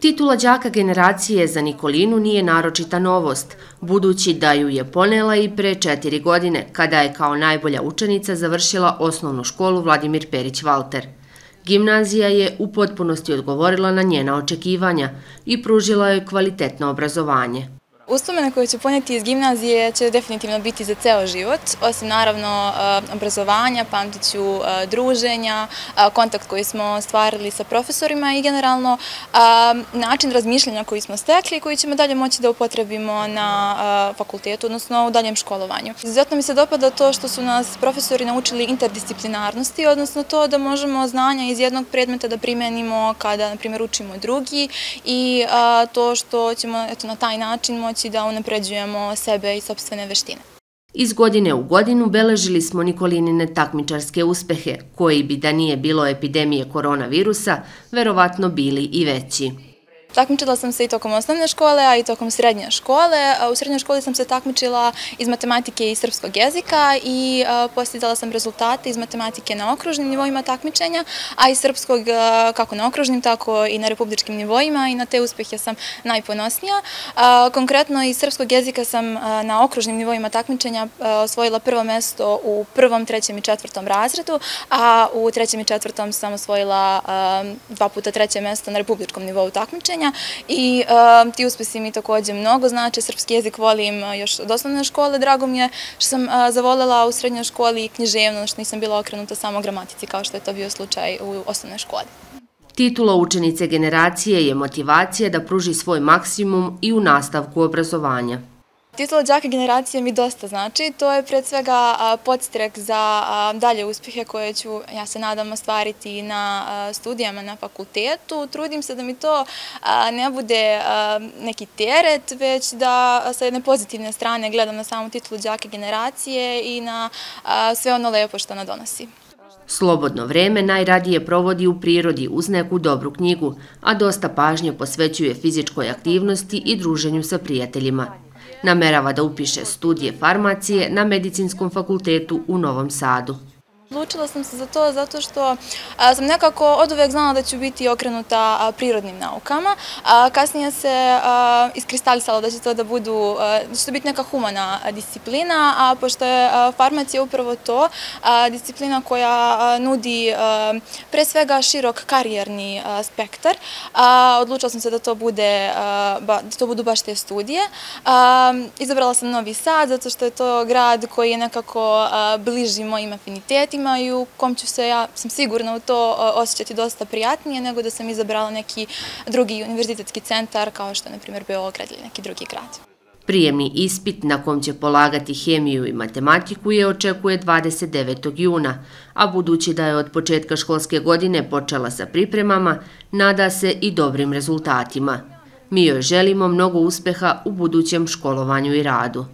Titula đaka generacije za Nikolinu nije naročita novost, budući da ju je ponela i pre 4 godine, kada je kao najbolja učenica završila osnovnu školu Vladimir Perić-Valter. Gimnazija je u potpunosti odgovorila na njena očekivanja i pružila joj kvalitetno obrazovanje. Uspomene koje ću ponijeti iz gimnazije će definitivno biti za ceo život, osim naravno obrazovanja, pamtit ću druženja, kontakt koji smo stvarili sa profesorima i generalno način razmišljanja koji smo stekli i koji ćemo dalje moći da upotrebimo na fakultetu, odnosno u daljem školovanju. Izuzetno mi se dopada to što su nas profesori naučili interdisciplinarnosti, odnosno to da možemo znanja iz jednog predmeta da primenimo kada, na primjer, učimo drugi i to što ćemo na taj način moći da unapređujemo sebe i sopstvene veštine. Iz godine u godinu beležili smo Nikolinine takmičarske uspehe, koji bi da nije bilo epidemije koronavirusa, verovatno bili i veći. Takmičila sam se i tokom osnovne škole, a i tokom srednje škole. U srednjoj školi sam se takmičila iz matematike i srpskog jezika i postizala sam rezultate iz matematike na okružnim nivoima takmičenja, a iz srpskog kako na okružnim, tako i na republičkim nivoima i na te uspehe sam najponosnija. Konkretno iz srpskog jezika sam na okružnim nivoima takmičenja osvojila prvo mesto u 1., 3. i 4. razredu, a u 3. i 4. sam osvojila 2 puta 3. mesto na republičkom nivou takmičenja. I ti uspesi mi također mnogo znače. Srpski jezik volim još od osnovne škole. Drago mi je što sam zavoljela u srednjoj školi književnost, što nisam bila okrenuta samo gramatici kao što je to bio slučaj u osnovnoj školi. Titula učenice generacije je motivacija da pruži svoj maksimum i u nastavku obrazovanja. Titula đaka generacije mi dosta znači. To je pred svega podstrek za dalje uspjehe koje ću, ja se nadam, ostvariti na studijama na fakultetu. Trudim se da mi to ne bude neki teret, već da sa jedne pozitivne strane gledam na samu titulu đaka generacije i na sve ono lepo što ona donosi. Slobodno vreme najradije provodi u prirodi uz neku dobru knjigu, a dosta pažnje posvećuje fizičkoj aktivnosti i druženju sa prijateljima. Namerava da upiše studije farmacije na Medicinskom fakultetu u Novom Sadu. Odlučila sam se za to zato što sam nekako oduvek znala da ću biti okrenuta prirodnim naukama. Kasnije se iskristalisalo da će to biti neka humana disciplina, a pošto je farmacija upravo to, disciplina koja nudi pre svega širok karijerni spektar, odlučila sam se da to budu baš te studije. Izabrala sam Novi Sad zato što je to grad koji je nekako bliži mojim afinitetima i u kom ću se, ja sam sigurna u to, osjećati dosta prijatnije nego da sam izabrala neki drugi univerzitetski centar kao što je, na primjer, Beograd ili neki drugi grad. Prijemni ispit na kom će polagati hemiju i matematiku je očekuje 29. juna, a budući da je od početka školske godine počela sa pripremama, nada se i dobrim rezultatima. Mi joj želimo mnogo uspeha u budućem školovanju i radu.